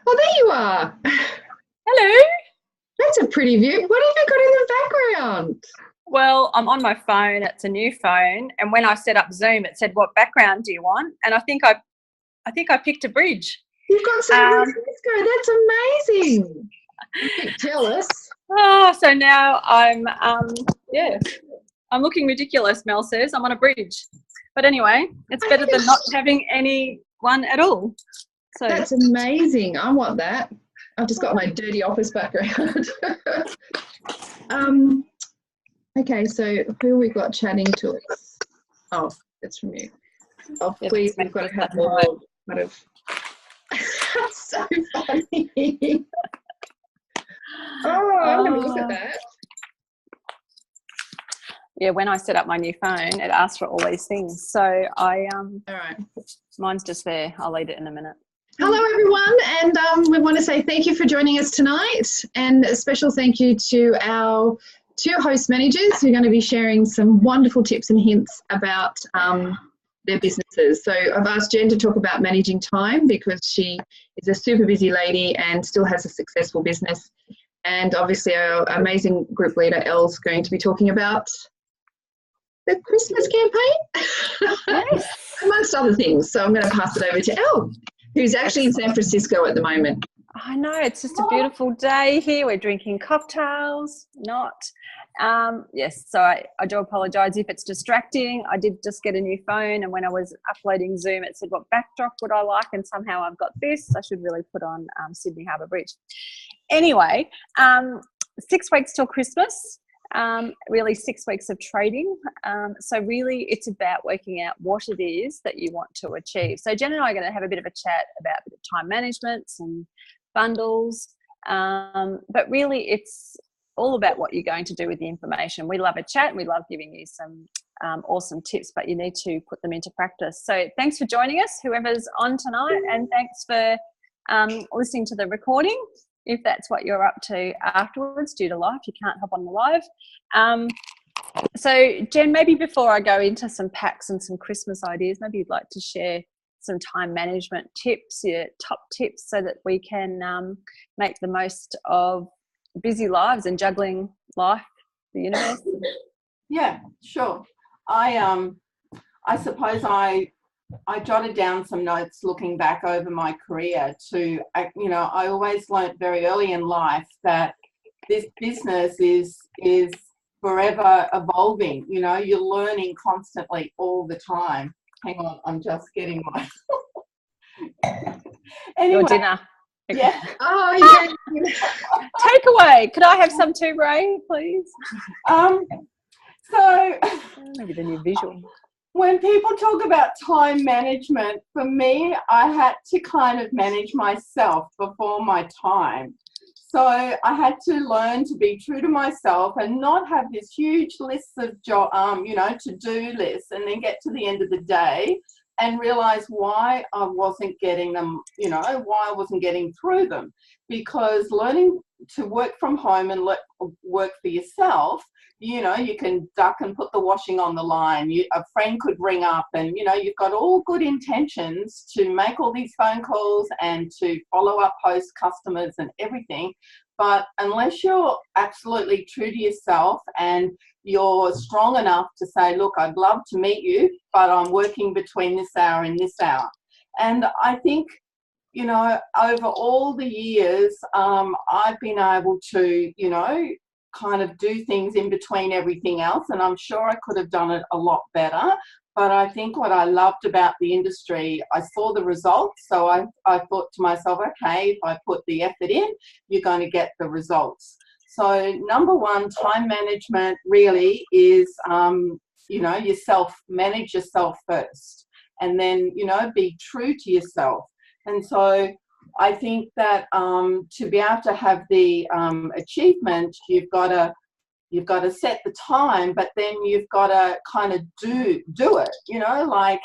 Oh, there you are. Hello. That's a pretty view. What have you got in the background? Well, I'm on my phone. It's a new phone, and when I set up Zoom, it said, "What background do you want?" And I think I picked a bridge. You've got San Francisco. That's amazing. I'm a bit jealous. So now I'm looking ridiculous. Mel says I'm on a bridge, but anyway, it's better than not having any one at all. So that's amazing. I want that. I've just got my dirty office background. Okay, so who we got chatting to us? Oh, that's from you. Oh, please, we've got to have more kind of. That's so funny. Oh, I'm going to look at that. Yeah, when I set up my new phone, it asked for all these things. So all right. Mine's just there. I'll leave it in a minute. Hello, everyone, and we want to say thank you for joining us tonight, and a special thank you to our two host managers who are going to be sharing some wonderful tips and hints about their businesses. So I've asked Jen to talk about managing time because she is a super busy lady and still has a successful business. And obviously our amazing group leader, Elle's going to be talking about the Christmas campaign, Yes. amongst other things. So I'm going to pass it over to Elle, who's actually in San Francisco at the moment. I know, it's just a beautiful day here. We're drinking cocktails, yes, so I do apologise if it's distracting. I did just get a new phone, and when I was uploading Zoom, it said, what backdrop would I like? And somehow I've got this. I should really put on Sydney Harbour Bridge. Anyway, 6 weeks till Christmas. Really 6 weeks of trading. So really it's about working out what it is that you want to achieve. So Jen and I are going to have a bit of a chat about a bit of time management, some bundles, but really it's all about what you're going to do with the information. We love a chat and we love giving you some awesome tips, but you need to put them into practice. So thanks for joining us, whoever's on tonight, and thanks for listening to the recording. If that's what you're up to afterwards due to life, you can't hop on the live. So Jen, maybe before I go into some packs and some Christmas ideas, maybe you'd like to share some time management tips, your top tips, so that we can make the most of busy lives and juggling life, the universe. Yeah, sure. I suppose I jotted down some notes looking back over my career to, I always learnt very early in life that this business is forever evolving. You're learning constantly all the time. Hang on, I'm just getting my Your dinner. Yeah. Oh, yeah. Takeaway. Could I have some too, Ray, please? So maybe the new visual. When people talk about time management, for me, I had to kind of manage myself before my time. So I had to learn to be true to myself and not have this huge list of to-do lists, and then get to the end of the day and realize why I wasn't getting them, why I wasn't getting through them. Because learning to work from home and work for yourself, you can duck and put the washing on the line. A friend could ring up and, you've got all good intentions to make all these phone calls and to follow up host customers and everything. But unless you're absolutely true to yourself and you're strong enough to say, look, I'd love to meet you, but I'm working between this hour and this hour. And I think, over all the years, I've been able to, kind of do things in between everything else, and I'm sure I could have done it a lot better. But I think what I loved about the industry, I saw the results, so I thought to myself, okay, if I put the effort in, you're going to get the results. So number one, time management really is, yourself, manage yourself first, and then, be true to yourself. And so I think that to be able to have the achievement, you've got to set the time, but then you've got to kind of do it. Like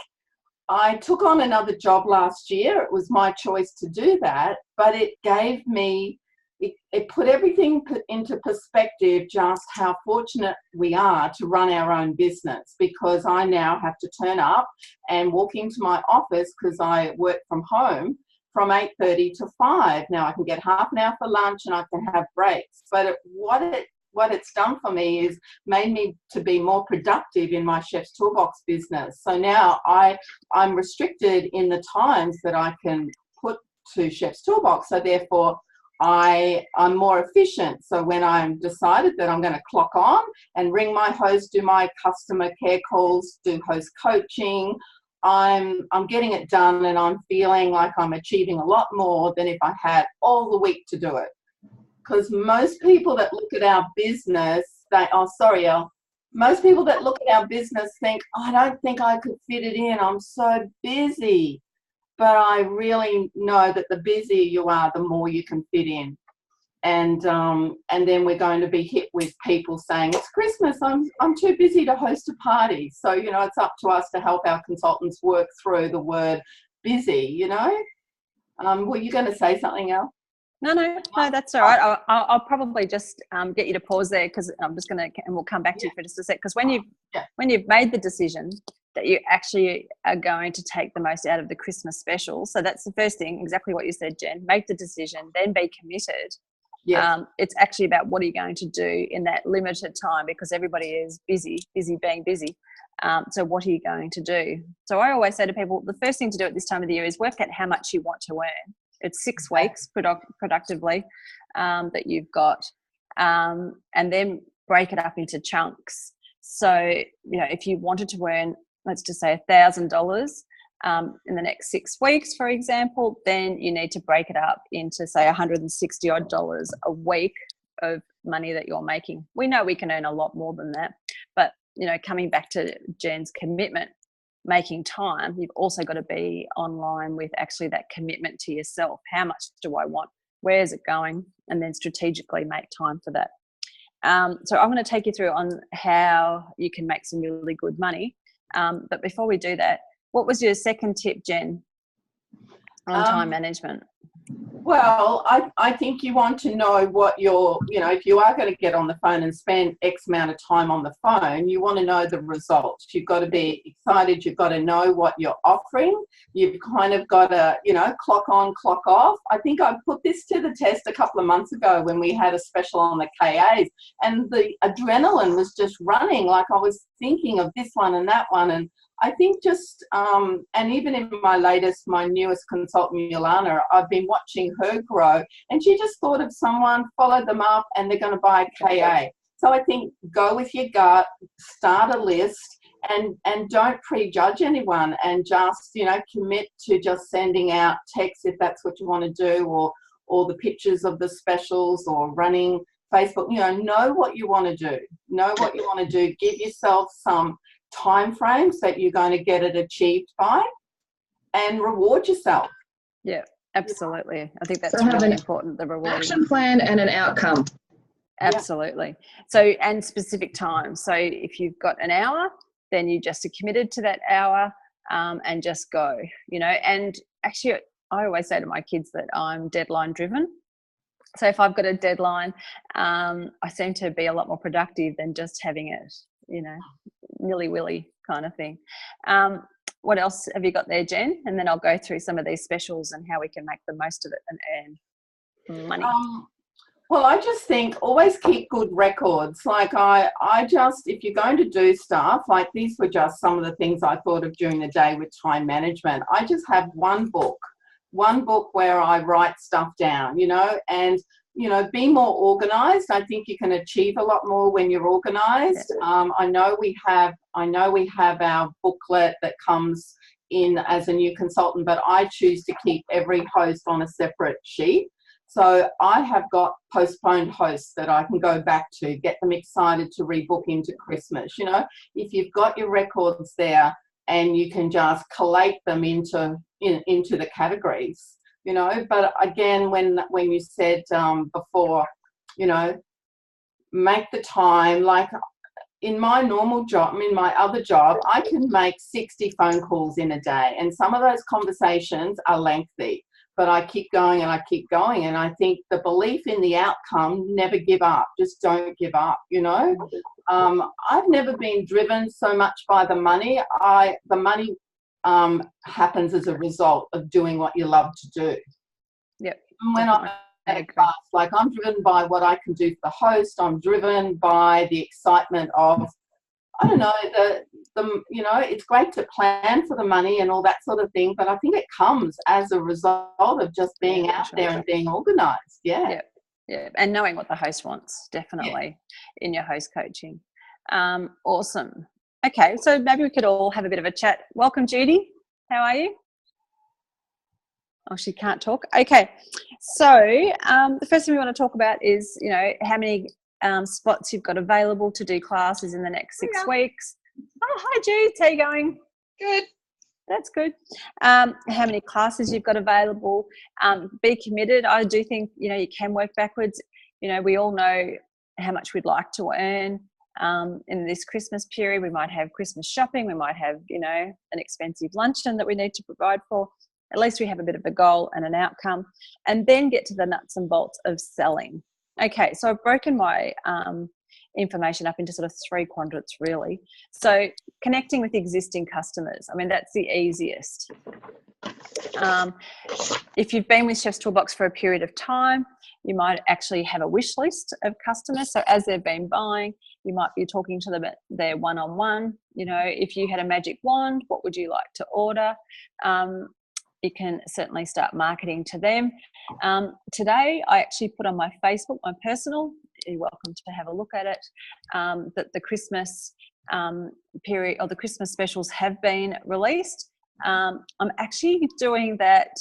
I took on another job last year. It was my choice to do that, but it gave me, it put everything into perspective, just how fortunate we are to run our own business, because I now have to turn up and walk into my office because I work from home from 8:30 to 5. Now I can get half an hour for lunch and I can have breaks. But what it's done for me is made me to be more productive in my Chef's Toolbox business. So now I'm restricted in the times that I can put to Chef's Toolbox. So therefore I'm more efficient. So when I'm decided that I'm going to clock on and ring my host, do my customer care calls, do host coaching, I'm getting it done, and I'm feeling like I'm achieving a lot more than if I had all the week to do it. Because most people that look at our business, most people that look at our business think, I don't think I could fit it in. I'm so busy. But I really know that the busier you are, the more you can fit in. And then we're going to be hit with people saying, it's Christmas, I'm too busy to host a party. So, you know, it's up to us to help our consultants work through the word busy, you know. Were you going to say something else? No, that's all right. I'll probably just get you to pause there, because I'm just going to, and we'll come back to you for just a sec. Because when you've made the decision that you actually are going to take the most out of the Christmas special, so that's the first thing, exactly what you said, Jen. Make the decision, then be committed. Yes. It's actually about what are you going to do in that limited time, because everybody is busy being busy. So what are you going to do? So I always say to people, the first thing to do at this time of the year is work out how much you want to earn. It's 6 weeks productively that you've got, and then break it up into chunks. So, you know, if you wanted to earn, let's just say $1,000 in the next 6 weeks, for example, then you need to break it up into, say, $160 odd a week of money that you're making. We know we can earn a lot more than that, but, you know, coming back to Jen's commitment, making time, you've also got to be online with actually that commitment to yourself. How much do I want? Where is it going? And then strategically make time for that. So I'm going to take you through on how you can make some really good money. But before we do that, what was your second tip, Jen, on time management? Well, I think you want to know what if you are going to get on the phone and spend X amount of time on the phone, you want to know the results. You've got to be excited. You've got to know what you're offering. You've kind of got to, clock on, clock off. I think I put this to the test a couple of months ago when we had a special on the KAs, and the adrenaline was just running. Like I was thinking of this one and that one. And I think just, and even in my newest consultant, Yolana, I've been watching her grow, and she just thought of someone, followed them up, and they're going to buy a KA. So I think go with your gut, start a list, and don't prejudge anyone, and just, commit to just sending out texts if that's what you want to do, or the pictures of the specials, or running Facebook. Know what you want to do. Know what you want to do. Give yourself some time frames that you're going to get it achieved by, and reward yourself. Yeah, absolutely. I think that's really important, the reward. Action plan and an outcome. Absolutely. Yeah. So, and specific time. So if you've got an hour, then you just are committed to that hour, and just go, and actually I always say to my kids that I'm deadline driven. So if I've got a deadline, I seem to be a lot more productive than just having it, nilly-willy kind of thing. What else have you got there, Jen? And then I'll go through some of these specials and how we can make the most of it and earn money. Well, I just think always keep good records. Like I just, if you're going to do stuff, like these were just some of the things I thought of during the day with time management. I just have one book where I write stuff down, and be more organized. I think you can achieve a lot more when you're organized. I know we have our booklet that comes in as a new consultant, but I choose to keep every host on a separate sheet. So I have got postponed hosts that I can go back to, get them excited to rebook into Christmas. If you've got your records there and you can just collate them into the categories. But again, when you said before, make the time. Like in my normal job, in my other job, I can make 60 phone calls in a day, and some of those conversations are lengthy, but I keep going and I keep going. And I think the belief in the outcome, never give up. Just don't give up, I've never been driven so much by the money. The money happens as a result of doing what you love to do. Yep. And when I'm at a class, like, I'm driven by what I can do for the host. I'm driven by the excitement of, I don't know, it's great to plan for the money and all that sort of thing, but I think it comes as a result of just being out there and being organised. Yeah. Yeah, and knowing what the host wants, definitely, in your host coaching. Awesome. Okay, so maybe we could all have a bit of a chat. Welcome, Judy. How are you? Oh, she can't talk. Okay, so the first thing we want to talk about is, how many spots you've got available to do classes in the next 6 weeks. Oh, hi, Jude. How are you going? Good. That's good. How many classes you've got available. Be committed. I do think, you can work backwards. We all know how much we'd like to earn in this Christmas period. We might have Christmas shopping. We might have, an expensive luncheon that we need to provide for. At least we have a bit of a goal and an outcome, and then get to the nuts and bolts of selling. Okay, so I've broken my information up into sort of 3 quadrants, really. So connecting with existing customers, that's the easiest. If you've been with Chef's Toolbox for a period of time, you might actually have a wish list of customers. So as they've been buying, you might be talking to them at their one-on-one. If you had a magic wand, what would you like to order? You can certainly start marketing to them. Today, I actually put on my Facebook, my personal, you're welcome to have a look at it, that the Christmas period, or the Christmas specials, have been released. I'm actually doing that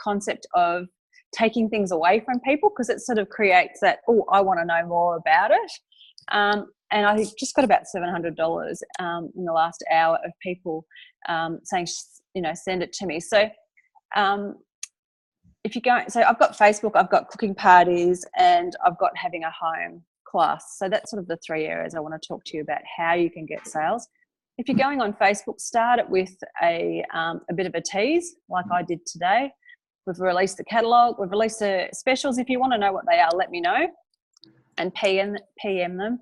concept of taking things away from people, because it sort of creates that, oh, I want to know more about it. And I just got about $700 in the last hour of people saying, send it to me. So if you go, so I've got Facebook, I've got cooking parties, and I've got having a home class. So that's sort of the 3 areas I want to talk to you about how you can get sales. If you're going on Facebook, start it with a bit of a tease, like I did today. We've released the catalogue, we've released the specials. If you want to know what they are, let me know, and PM them.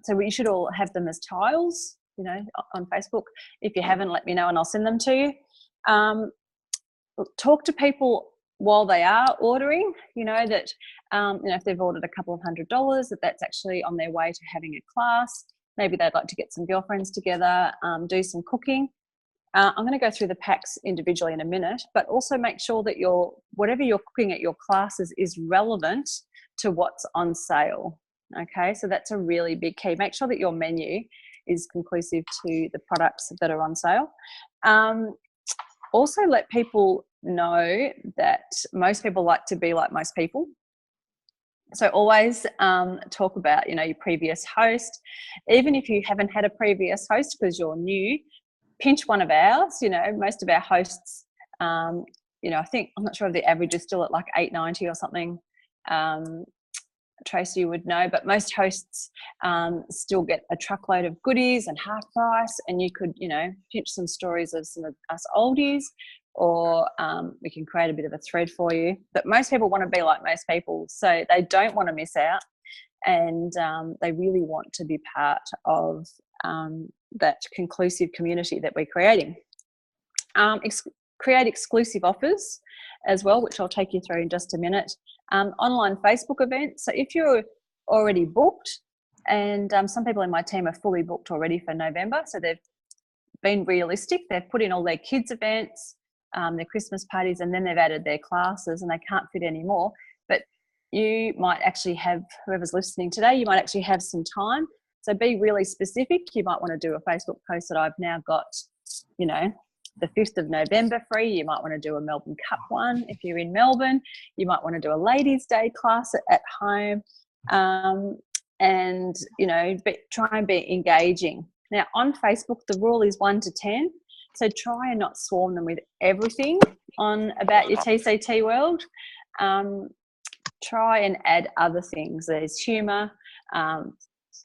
So you should all have them as tiles, on Facebook. If you haven't, let me know and I'll send them to you. Talk to people while they are ordering, that, if they've ordered a couple of $100, that's actually on their way to having a class. Maybe they'd like to get some girlfriends together, do some cooking. I'm going to go through the packs individually in a minute, but also make sure that whatever you're cooking at your classes is relevant to what's on sale. Okay, so that's a really big key. Make sure that your menu is conclusive to the products that are on sale. Also, let people know that most people like to be like most people. So always talk about, your previous host. Even if you haven't had a previous host because you're new, pinch one of ours. Most of our hosts, I think, I'm not sure if the average is still at like $8.90 or something. Tracy, you would know, but most hosts still get a truckload of goodies and half price, and you could, pinch some stories of some of us oldies, or we can create a bit of a thread for you. But most people want to be like most people, so they don't want to miss out, and they really want to be part of that conclusive community that we're creating. Create exclusive offers as well, which I'll take you through in just a minute. Online Facebook events. So if you're already booked, and some people in my team are fully booked already for November, so they've been realistic. They've put in all their kids' events, their Christmas parties, and then they've added their classes, and they can't fit any more. But you might actually have, whoever's listening today, you might actually have some time. So be really specific. You might want to do a Facebook post that I've now got, the 5th of November free. You might want to do a Melbourne Cup one if you're in Melbourne. You might want to do a Ladies' Day class at home, and try and be engaging. Now on Facebook, the rule is 1 to 10, so try and not swarm them with everything on about your TCT world. Try and add other things. There's humour,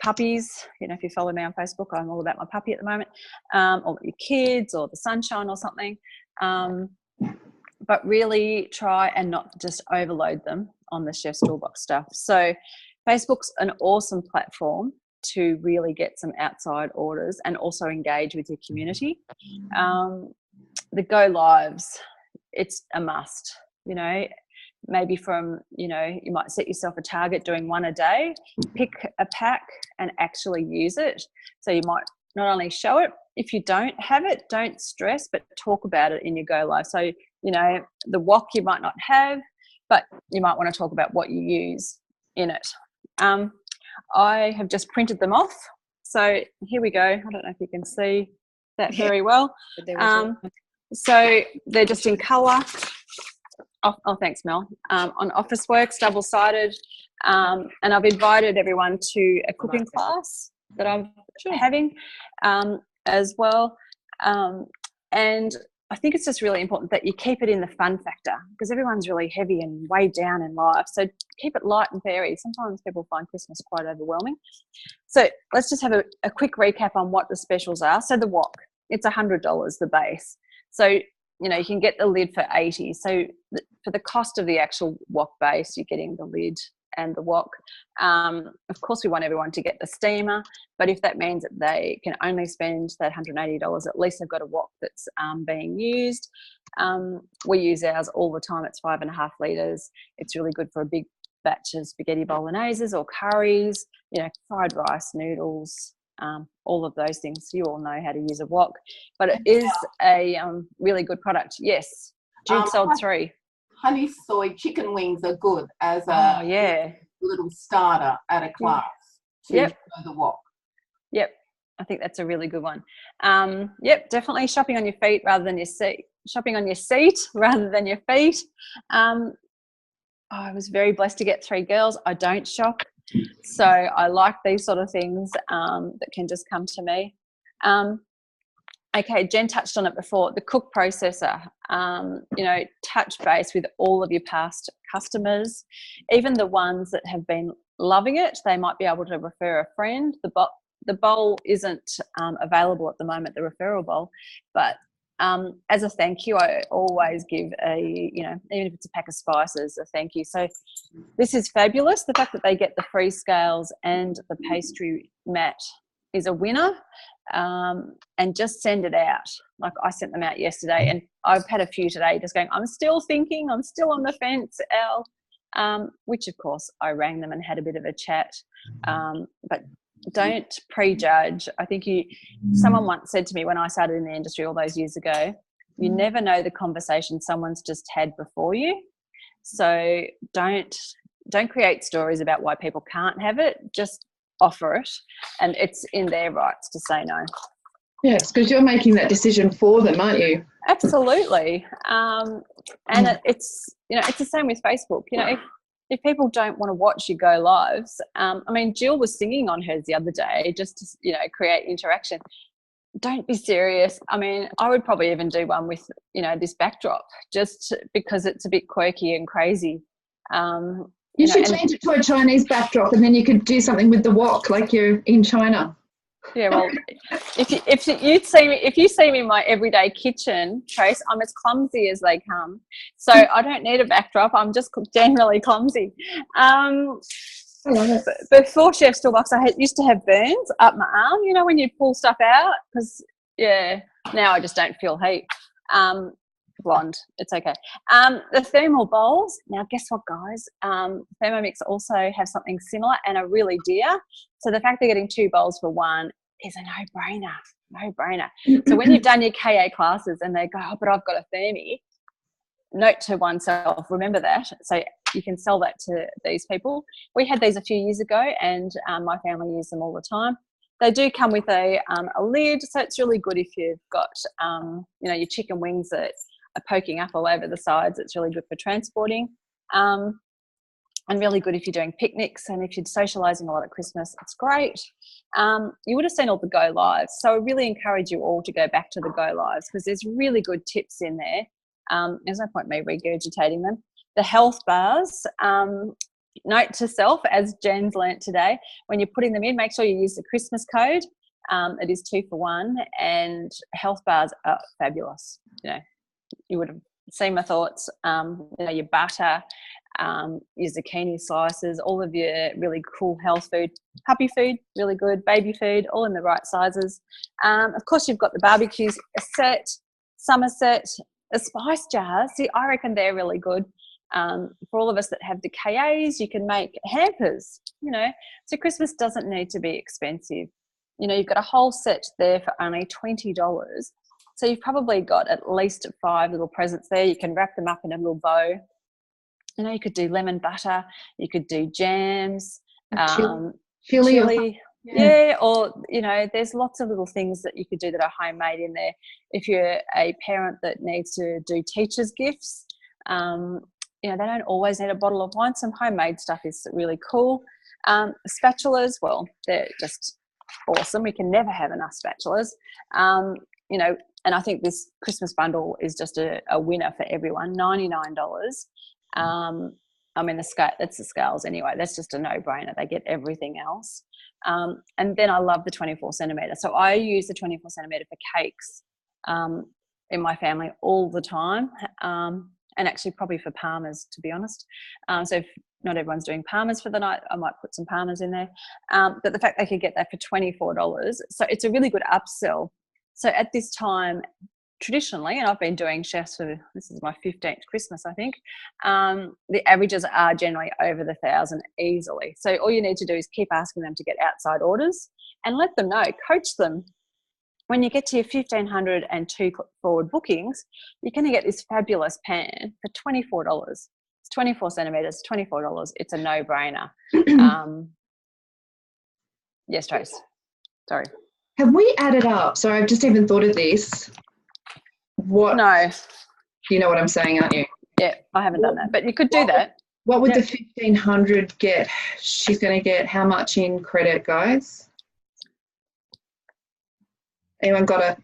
puppies. If you follow me on Facebook, I'm all about my puppy at the moment, or your kids, or the sunshine or something. But really try and not just overload them on the Chef's Toolbox stuff. So Facebook's an awesome platform to really get some outside orders and also engage with your community. The go lives, it's a must, you know, maybe from, you know, you might set yourself a target doing one a day, pick a pack and actually use it. So you might not only show it, if you don't have it, don't stress, but talk about it in your go live. So, you know, the wok you might not have, but you might want to talk about what you use in it. I have just printed them off. So here we go. I don't know if you can see that very well. So they're just in colour. Oh, thanks, Mel. On Officeworks, double-sided. And I've invited everyone to a cooking class that I'm having as well. And I think it's just really important that you keep it in the fun factor, because everyone's really heavy and weighed down in life. So keep it light and fairy. Sometimes people find Christmas quite overwhelming. So let's just have a quick recap on what the specials are. So the wok, it's $100, the base. So, you know, you can get the lid for $80. So for the cost of the actual wok base, you're getting the lid and the wok. Of course, we want everyone to get the steamer, but if that means that they can only spend that $180, at least they've got a wok that's being used. We use ours all the time. It's 5.5 litres. It's really good for a big batch of spaghetti bologneses or curries, you know, fried rice, noodles, all of those things. You all know how to use a wok, but it is a really good product. Yes, Jude sold 3. Honey soy chicken wings are good as a little starter at a class to show the wok. Yep, I think that's a really good one. Definitely shopping on your feet rather than your seat. Shopping on your seat rather than your feet. I was very blessed to get 3 girls. I don't shop, so I like these sort of things that can just come to me. Okay, Jen touched on it before, the cook processor. You know, touch base with all of your past customers, even the ones that have been loving it. They might be able to refer a friend. The bowl isn't available at the moment, the referral bowl, but as a thank you, I always give you know, even if it's a pack of spices, a thank you. So this is fabulous. The fact that they get the free scales and the pastry mat is a winner. And just send it out. Like I sent them out yesterday, and I've had a few today just going, I'm still thinking, I'm still on the fence, Elle. Which of course I rang them and had a bit of a chat. But don't prejudge. I think someone once said to me when I started in the industry all those years ago, you never know the conversation someone's just had before you. So don't create stories about why people can't have it. Just offer it, and it's in their rights to say no. Yes, because you're making that decision for them, aren't you? Absolutely. And it's, you know, it's the same with Facebook. You know, if people don't want to watch your go lives, I mean, Jill was singing on hers the other day just to, you know, create interaction. Don't be serious. I mean, I would probably even do one with, you know, this backdrop, just because it's a bit quirky and crazy. You should change it to a Chinese backdrop, and then you could do something with the wok like you're in China. Yeah, well, if you see me in my everyday kitchen, Trace, I'm as clumsy as they come. So I don't need a backdrop. I'm just generally clumsy. Before Chef's Toolbox, I used to have burns up my arm, you know, when you pull stuff out, because, now I just don't feel heat. Blonde, it's okay. The thermal bowls, now guess what, guys, Thermomix also have something similar and are really dear. So the fact they're getting 2 bowls for one is a no-brainer. So when you've done your KA classes and they go, oh, but I've got a Thermi, note to oneself, remember that. So you can sell that to these people. We had these a few years ago, and my family use them all the time. They do come with a lid, so it's really good if you've got, you know, your chicken wings that are poking up all over the sides. It's really good for transporting, and really good if you're doing picnics and if you're socialising a lot at Christmas. It's great. You would have seen all the go lives, so I really encourage you all to go back to the go lives, because there's really good tips in there. There's no point me regurgitating them. The health bars, note to self, as Jen's learnt today, when you're putting them in, make sure you use the Christmas code. It is 2 for 1, and health bars are fabulous. You know, you would have seen my thoughts. You know, your butter, your zucchini slices, all of your really cool health food, puppy food, really good, baby food, all in the right sizes. Of course, you've got the barbecues, a set, summer set, the spice jars. See, I reckon they're really good. For all of us that have the KAs, you can make hampers, so Christmas doesn't need to be expensive. You've got a whole set there for only $20. So you've probably got at least 5 little presents there. You can wrap them up in a little bow. You could do lemon butter, you could do jams, chili. Yeah, or there's lots of little things that you could do that are homemade in there. If you're a parent that needs to do teachers' gifts, they don't always need a bottle of wine. Some homemade stuff is really cool. Spatulas, well, they're just awesome. We can never have enough spatulas. And I think this Christmas bundle is just a winner for everyone, $99. That's the scales anyway. That's just a no-brainer. They get everything else. And then I love the 24 centimetre. So I use the 24 centimetre for cakes in my family all the time. And actually probably for Palmers, to be honest. So if not everyone's doing Palmers for the night, I might put some Palmers in there. But the fact they could get that for $24, so it's a really good upsell. So at this time, traditionally, and I've been doing chefs this is my 15th Christmas, I think, the averages are generally over the 1,000 easily. So all you need to do is keep asking them to get outside orders and let them know, coach them. When you get to your 1,500 and 2 forward bookings, you're going to get this fabulous pan for $24. It's 24 centimetres, $24. It's a no-brainer. Yes, Trace. Sorry. Have we added up? So I've just even thought of this. What? No. You know what I'm saying, aren't you? Yeah, I haven't done that, but you could do that. What would the 1,500 get? She's going to get how much in credit, guys? Anyone got a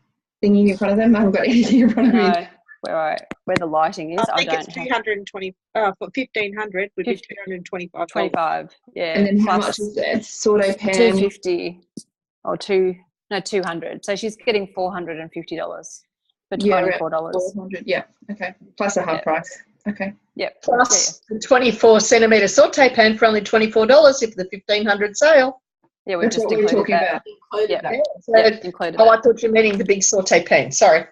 thingy in front of them? I haven't got anything in front of me. No, where the lighting is. I think it's 220 for 1,500 would be 225. 25, yeah. And then how much is that? Saute pan? 250 or 200. So she's getting $450 for $24. 400. Yeah. Okay. Plus a half price. Okay. Yep. Plus the 24 centimetre saute pan for only $24 if the 1,500 sale. Yeah, we've just included that. Yeah. Included I thought you were meaning the big saute pan. Sorry.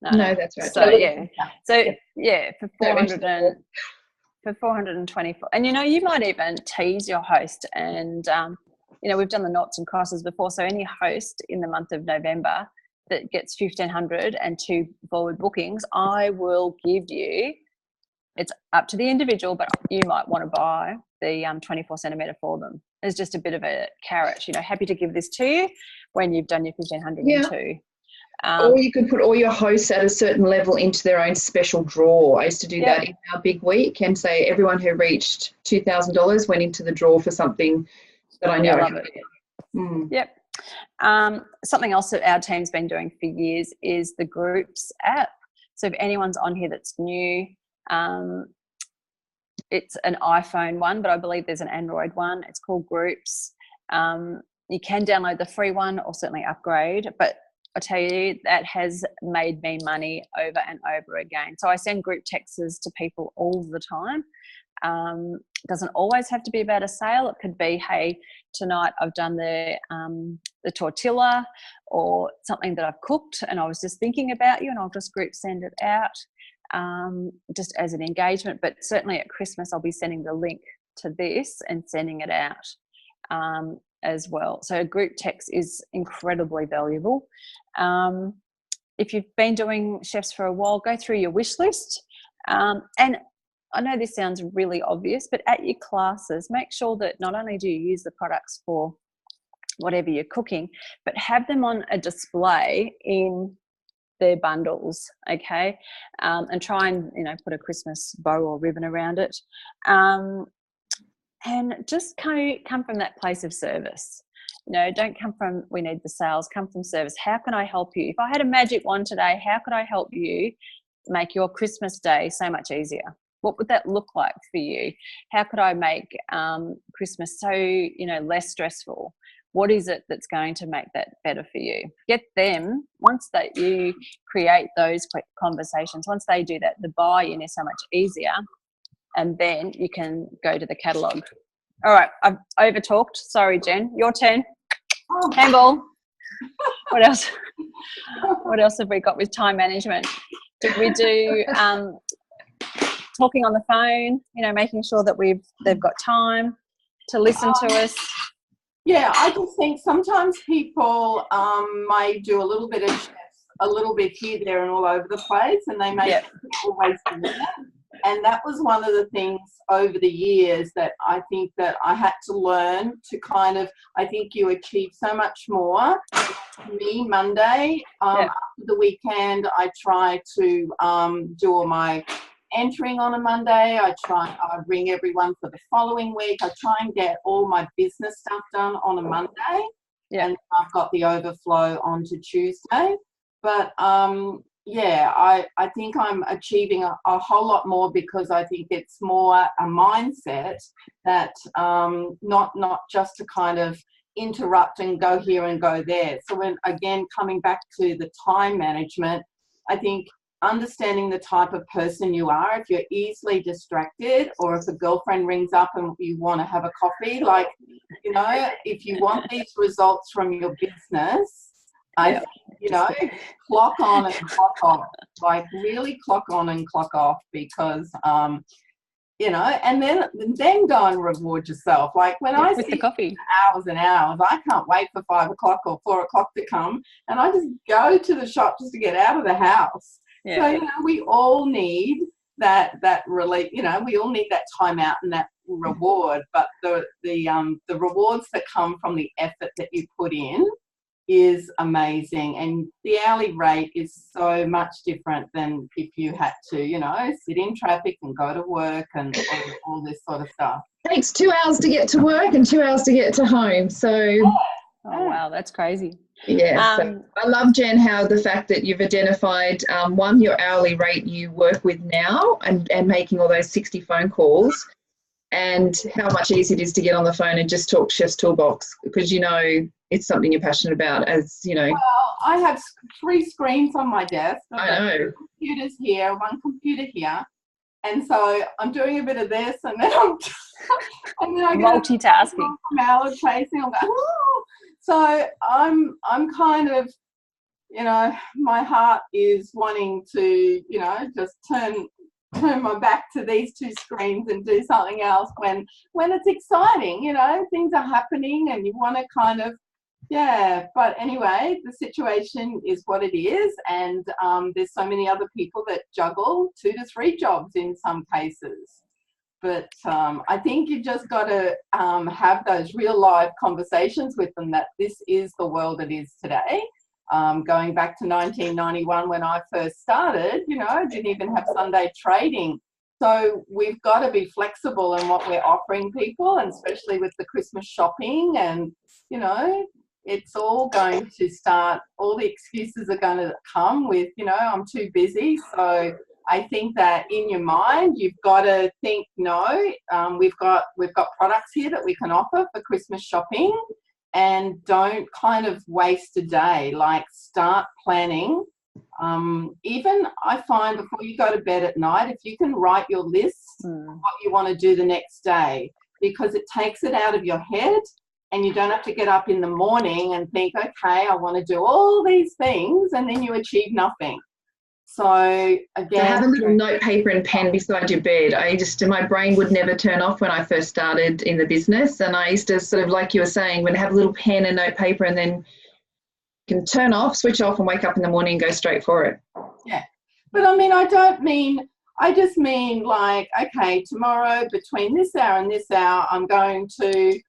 No, that's right. For 400 for 424. And you might even tease your host, and we've done the knots and crosses before. So any host in the month of November that gets 1,500 and 2 forward bookings, I will give you. It's up to the individual, but you might want to buy the 24 centimetre for them. It's just a bit of a carrot. Happy to give this to you when you've done your 1,502. Or you could put all your hosts at a certain level into their own special draw. I used to do that in our big week and say everyone who reached $2,000 went into the draw for something that I knew. I love it. Yep. Something else that our team's been doing for years is the Groups app. So if anyone's on here that's new, it's an iPhone one, but I believe there's an Android one. It's called Groups. You can download the free one or certainly upgrade, but I tell you, that has made me money over and over again. So I send group texts to people all the time. It doesn't always have to be about a sale. It could be, hey, tonight I've done the tortilla or something that I've cooked and I was just thinking about you, and I'll just group send it out just as an engagement. But certainly at Christmas, I'll be sending the link to this and sending it out as well. So group text is incredibly valuable. If you've been doing chefs for a while, go through your wish list. And I know this sounds really obvious, but at your classes, make sure that not only do you use the products for whatever you're cooking, but have them on a display in their bundles, okay? And try and, put a Christmas bow or ribbon around it. And just come from that place of service. Don't come from, we need the sales, come from service. How can I help you? If I had a magic wand today, how could I help you make your Christmas day so much easier? What would that look like for you? How could I make Christmas so, less stressful? What is it that's going to make that better for you? Get them, once that you create those quick conversations, once they do that, the buy-in is so much easier. and then you can go to the catalogue. All right, I've over-talked. Sorry, Jen. Your turn. Oh. Handball. What else? What else have we got with time management? Did we do talking on the phone, making sure that they've got time to listen to us? Yeah, I just think sometimes people might do a little bit of chefs, a little bit here, there, and all over the place, and they make people waste a minute. And that was one of the things over the years that I think that I had to learn to kind of, I think you achieve so much more. For me, Monday, after the weekend, I try to do all my entering on a Monday. I ring everyone for the following week. I try and get all my business stuff done on a Monday. Yeah. And I've got the overflow onto Tuesday. But I think I'm achieving a whole lot more because I think it's more a mindset that not just to kind of interrupt and go here and go there. So when, again, coming back to the time management, I think understanding the type of person you are, if you're easily distracted or if a girlfriend rings up and you want to have a coffee, like, if you want these results from your business, clock on and clock off, like really clock on and clock off because, and then go and reward yourself. Like when I sit the coffee hours and hours, I can't wait for 5 o'clock or 4 o'clock to come, and I just go to the shop just to get out of the house. Yeah. So, we all need that relief, we all need that time out and that reward, but the rewards that come from the effort that you put in is amazing, and the hourly rate is so much different than if you had to, sit in traffic and go to work and all this sort of stuff. It takes 2 hours to get to work and 2 hours to get to home. So, oh wow, that's crazy. Yeah, so I love, Jen, how the fact that you've identified your hourly rate you work with now and making all those 60 phone calls, and how much easier it is to get on the phone and just talk Chef's Toolbox because it's something you're passionate about, as you know. Well, I have 3 screens on my desk. I know. 2 computers here, 1 computer here, and so I'm doing a bit of this, and then I multitasking. From hour chasing. I'm going, so I'm kind of, my heart is wanting to, just turn my back to these 2 screens and do something else when it's exciting, things are happening and you want to kind of, but anyway, the situation is what it is, and there's so many other people that juggle 2 to 3 jobs in some cases. But I think you've just got to have those real live conversations with them that this is the world it is today. Going back to 1991 when I first started, I didn't even have Sunday trading. So we've got to be flexible in what we're offering people, and especially with the Christmas shopping, and, it's all going to start, all the excuses are going to come with, I'm too busy. So I think that in your mind, you've got to think, no, we've got products here that we can offer for Christmas shopping, and don't kind of waste a day. Like, start planning. Even I find before you go to bed at night, if you can write your list of what you want to do the next day, because it takes it out of your head, and you don't have to get up in the morning and think, okay, I want to do all these things, and then you achieve nothing. So again, have a little note paper and pen beside your bed. My brain would never turn off when I first started in the business, and I used to sort of, like you were saying, when I have a little pen and note paper, and then can turn off, switch off, and wake up in the morning and go straight for it. Yeah, but I just mean like, okay, tomorrow between this hour and this hour, I'm going to,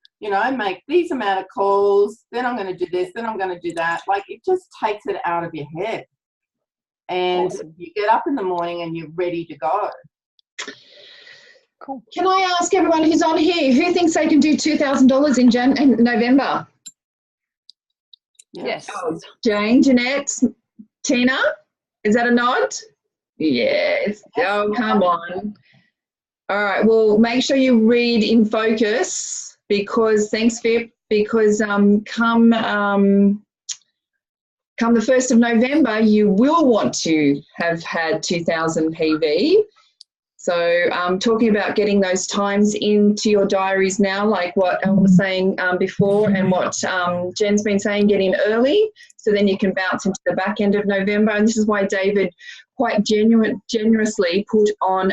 make these amount of calls, then I'm going to do this, then I'm going to do that. Like, it just takes it out of your head. And you get up in the morning and you're ready to go. Cool. Can I ask everyone who's on here, who thinks they can do $2,000 in November? Yes. Oh, Jane, Jeanette, Tina, is that a nod? Yes. Oh, come on. All right. Well, make sure you read in focus, because thanks, Vip, because come the 1st of November, you will want to have had 2,000 PV. So talking about getting those times into your diaries now, like what Elle was saying before and what Jen's been saying, get in early so then you can bounce into the back end of November. And this is why David quite generously put on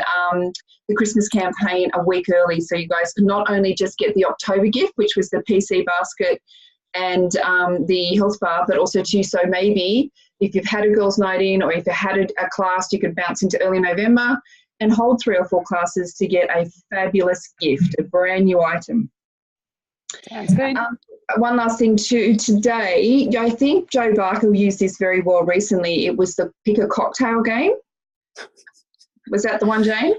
the Christmas campaign a week early, so you guys could not only just get the October gift, which was the PC basket and the health bar, but also too, so maybe if you've had a girls' night in or if you had a class, you could bounce into early November and hold 3 or 4 classes to get a fabulous gift, a brand new item. Sounds good. One last thing too, today, I think Joe Barker used this very well recently. It was the pick a cocktail game. Was that the one, Jane?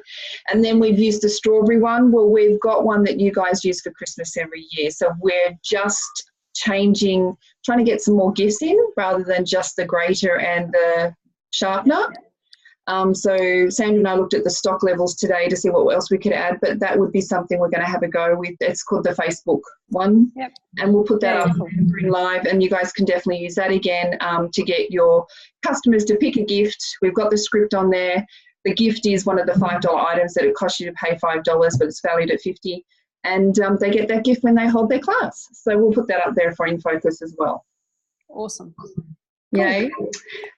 And then we've used the strawberry one. Well, we've got one that you guys use for Christmas every year. So we're just trying to get some more gifts in rather than just the grater and the sharpener. So Sandra and I looked at the stock levels today to see what else we could add, but that would be something we're going to have a go with. It's called the Facebook one. Yep. And we'll put that up in live, and you guys can definitely use that again to get your customers to pick a gift. We've got the script on there. The gift is one of the $5 items that it costs you to pay $5, but it's valued at $50. And they get that gift when they hold their class. So we'll put that up there for In Focus as well. Awesome. Yay.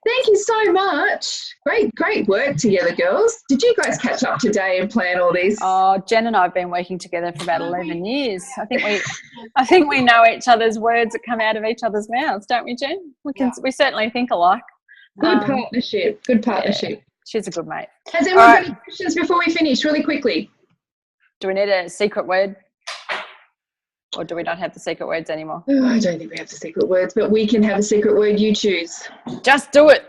Thank you so much. Great work together, girls. Did you guys catch up today and plan all this? Oh, Jen and I have been working together for about 11 years. I think we know each other's words that come out of each other's mouths, don't we, Jen? We certainly think alike. Good partnership. Yeah, she's a good mate. Has anyone got any questions before we finish, really quickly? Do we need a secret word? Or do we not have the secret words anymore? Oh, I don't think we have the secret words, but we can have a secret word you choose. Just do it.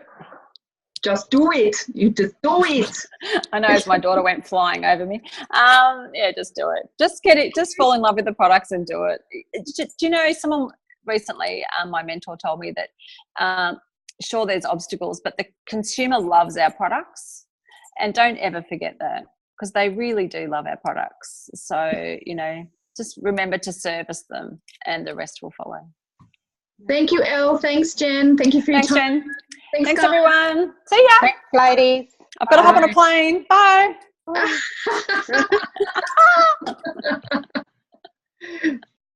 Just do it. You just do it. I know, as my daughter went flying over me. Yeah, just do it. Just get it. Just fall in love with the products and do it. Do you know, someone recently, my mentor told me that, sure, there's obstacles, but the consumer loves our products. And don't ever forget that, because they really do love our products. So, you know, just remember to service them and the rest will follow. Thank you, Elle. Thanks, Jen. Thank you for your time. Jen. Thanks everyone. See ya. Thanks, ladies. I've got to hop on a plane. Bye. Bye.